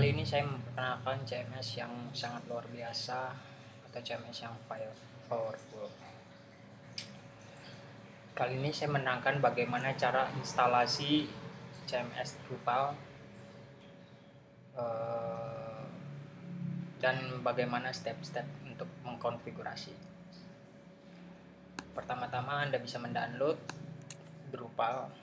Kali ini saya memperkenalkan CMS yang sangat luar biasa atau CMS yang powerful. Kali ini saya menerangkan bagaimana cara instalasi CMS Drupal dan bagaimana step-step untuk mengkonfigurasi. Pertama-tama Anda bisa mendownload Drupal.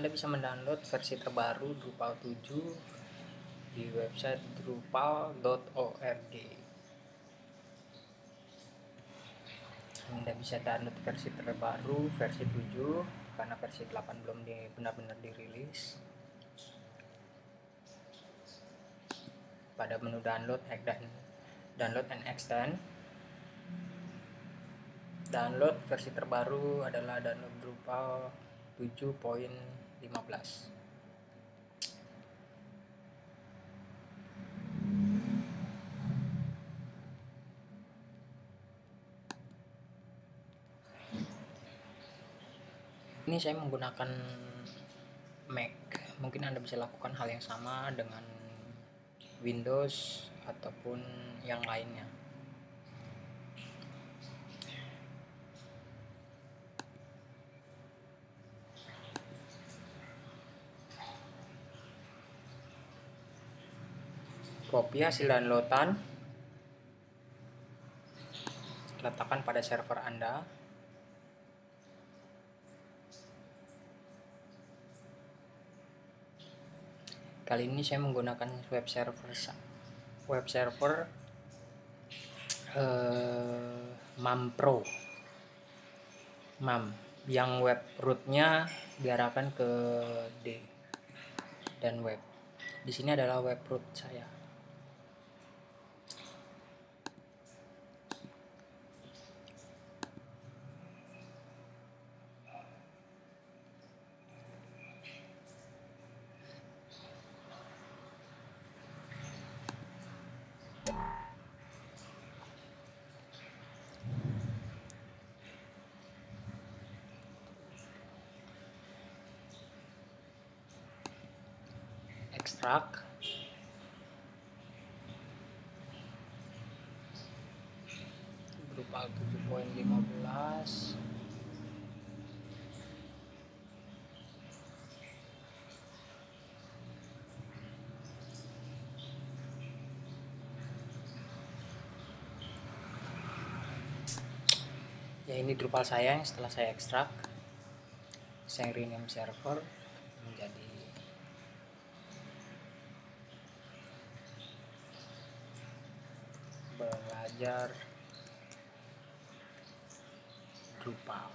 Anda bisa mendownload versi terbaru Drupal 7 di website drupal.org. Anda bisa download versi terbaru, versi 7, karena versi 8 belum benar-benar dirilis. Pada menu download and extend. Download versi terbaru adalah download Drupal 7.15. Ini saya menggunakan Mac. Mungkin Anda bisa lakukan hal yang sama dengan Windows ataupun yang lainnya. Copy hasil downloadan, letakkan pada server Anda. Kali ini saya menggunakan web server MAM yang web rootnya diarahkan ke D dan web. Di sini adalah web root saya. Ekstrak. Drupal 7.15. Ya, ini Drupal saya yang setelah saya ekstrak. Saya rename server menjadi belajar Drupal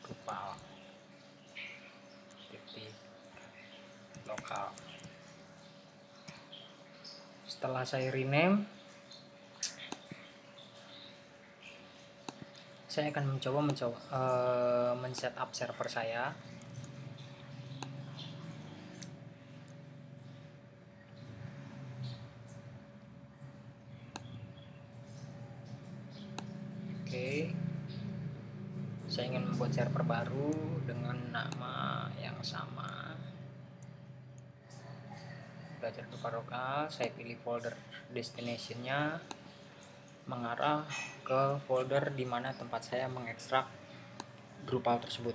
Drupal lokal. Setelah saya rename, saya akan mencoba men-setup server saya. Oke, saya ingin membuat server baru dengan nama yang sama, belajar Drupal lokal. Saya pilih folder destination-nya mengarah ke folder di mana tempat saya mengekstrak Drupal tersebut.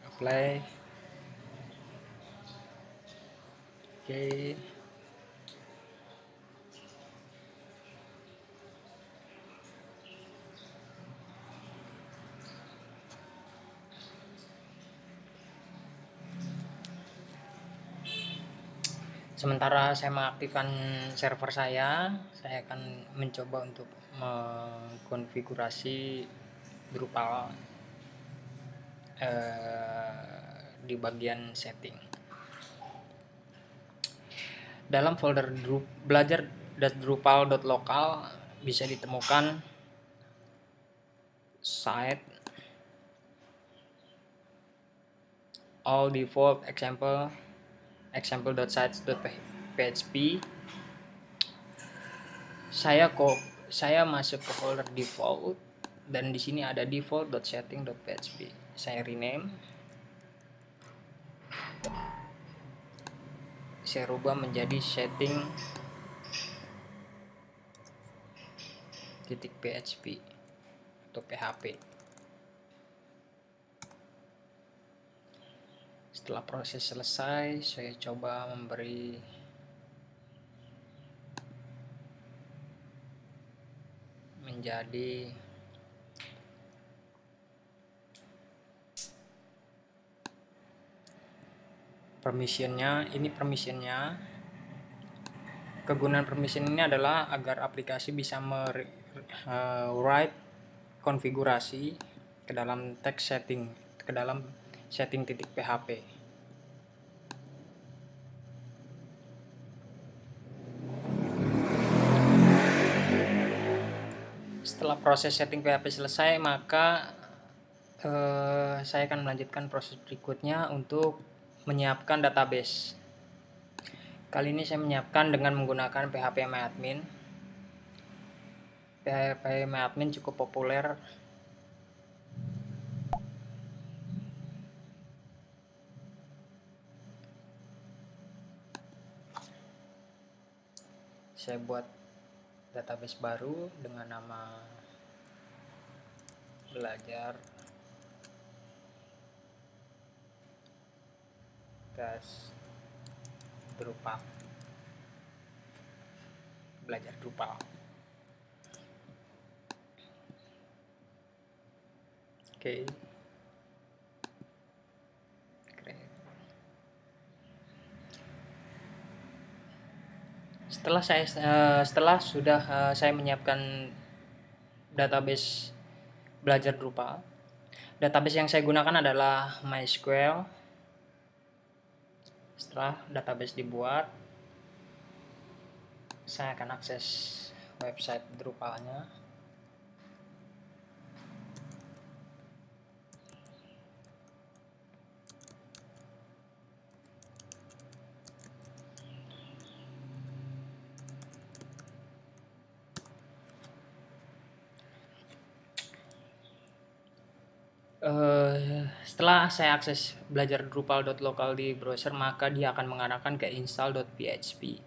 Apply. Oke. Sementara saya mengaktifkan server saya akan mencoba untuk mengkonfigurasi Drupal di bagian setting. Dalam folder belajar.drupal.local bisa ditemukan site all default example.sites.php. Saya masuk ke folder default dan di sini ada default.setting.php. Saya rename. Saya rubah menjadi setting.php atau PHP. Setelah proses selesai, saya coba memberi menjadi permissionnya. Ini permissionnya. Kegunaan permission ini adalah agar aplikasi bisa write konfigurasi ke dalam text setting, ke dalam setting.php. Setelah proses setting PHP selesai, maka saya akan melanjutkan proses berikutnya untuk menyiapkan database. Kali ini saya menyiapkan dengan menggunakan PHPMyAdmin. PHPMyAdmin cukup populer. Saya buat database baru dengan nama belajar Drupal. Belajar Drupal. Oke. Setelah sudah saya menyiapkan database belajar Drupal, database yang saya gunakan adalah MySQL. Setelah database dibuat, saya akan akses website Drupalnya. Setelah saya akses belajar Drupal.local di browser, maka dia akan mengarahkan ke install.php.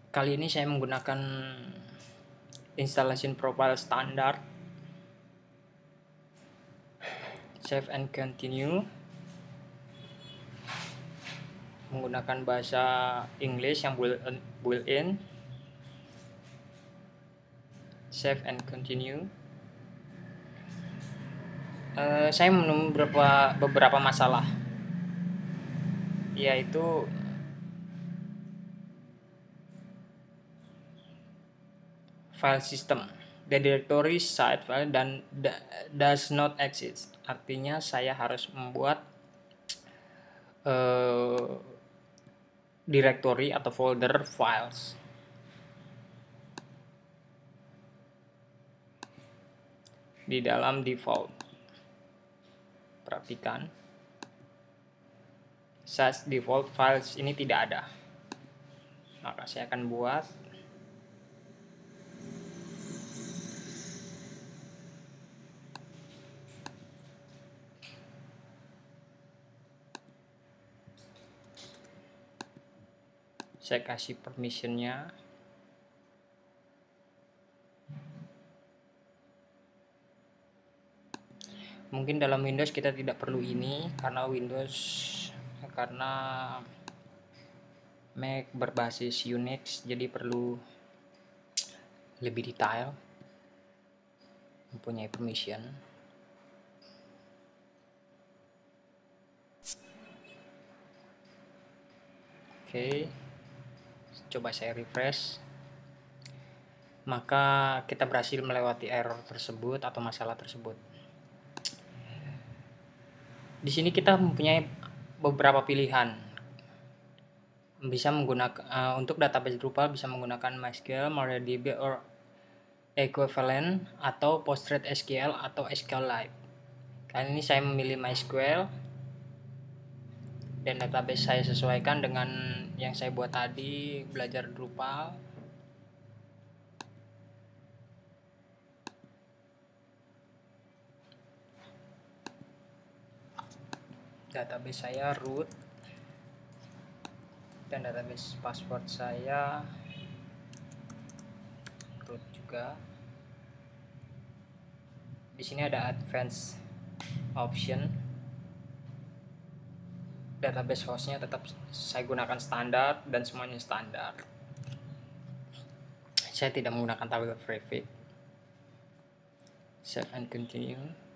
Kali ini saya menggunakan installation profile standard. Save and continue. Menggunakan bahasa English yang built-in. Save and continue. Saya menemukan beberapa masalah, yaitu file system, the directory site file dan does not exist. Artinya saya harus membuat directory atau folder files. Di dalam default, perhatikan, such default files ini tidak ada. Maka saya akan buat saya kasih permissionnya. Mungkin dalam Windows kita tidak perlu ini karena Mac berbasis Unix, jadi perlu lebih detail, mempunyai permission. Oke, coba saya refresh, maka kita berhasil melewati error tersebut atau masalah tersebut. Di sini kita mempunyai beberapa pilihan. Bisa menggunakan untuk database Drupal bisa menggunakan MySQL, MariaDB, or equivalent, atau PostgreSQL atau SQLite. Kali ini saya memilih MySQL. dan database saya sesuaikan dengan yang saya buat tadi, belajar Drupal. Database saya root, dan database password saya root juga. Di sini ada advanced option. Database hostnya tetap saya gunakan standar dan semuanya standar. Saya tidak menggunakan tabel prefix. Save and continue.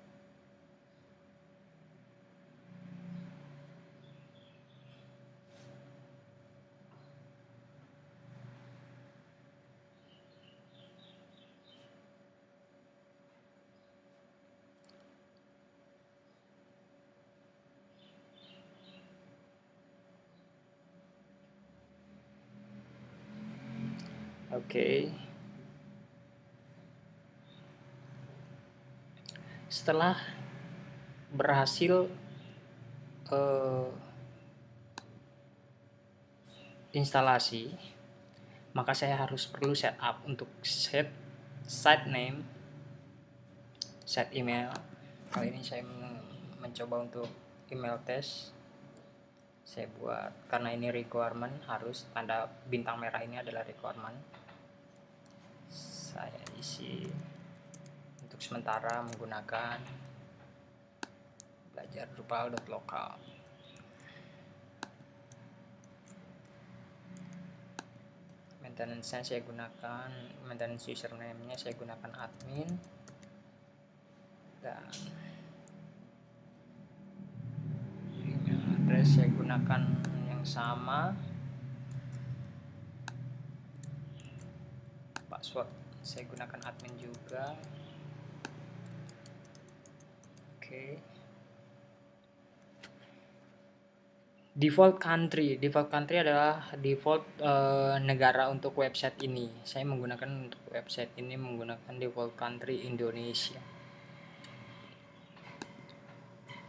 Oke. Setelah berhasil instalasi, maka saya harus perlu setup untuk set site name, set email. Kali ini saya mencoba untuk email test. Saya buat karena ini requirement, harus tanda bintang merah ini adalah requirement. Saya isi untuk sementara menggunakan belajar Drupal.local. Maintenance-nya saya gunakan, maintenance username-nya saya gunakan admin, dan email address saya gunakan yang sama. Password saya gunakan admin juga. Oke. Default country adalah default negara untuk website ini. Saya menggunakan untuk website ini menggunakan default country Indonesia.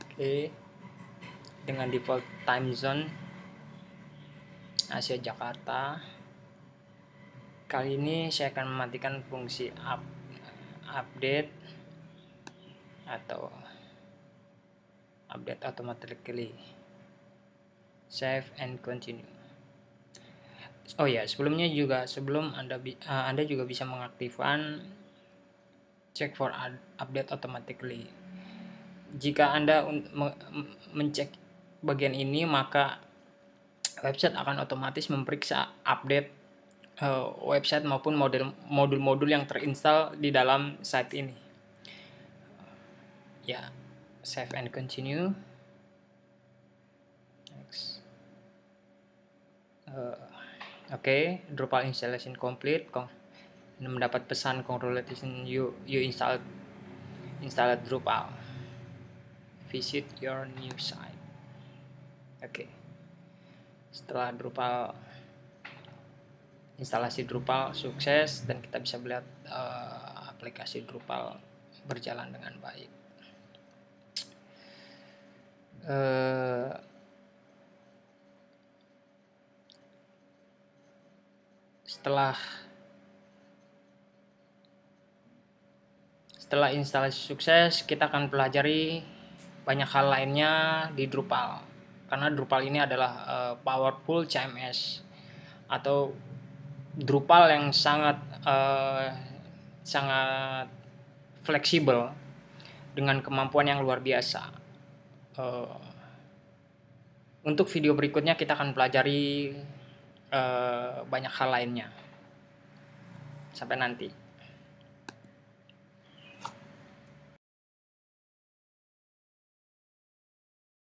Oke. Dengan default time zone Asia Jakarta. Kali ini saya akan mematikan fungsi update atau update automatically. Save and continue. Oh ya, sebelumnya juga sebelum Anda juga bisa mengaktifkan check for update automatically. Jika Anda mencek bagian ini, maka website akan otomatis memeriksa update website maupun modul-modul yang terinstall di dalam site ini. Ya, save and continue. Next. Oke, Drupal installation complete. Mendapat pesan congratulations, you installed Drupal. Visit your new site. Oke. Setelah instalasi Drupal sukses dan kita bisa melihat aplikasi Drupal berjalan dengan baik. Setelah instalasi sukses, kita akan pelajari banyak hal lainnya di Drupal. Karena Drupal ini adalah powerful CMS atau Drupal yang sangat fleksibel dengan kemampuan yang luar biasa. Untuk video berikutnya kita akan pelajari banyak hal lainnya. Sampai nanti.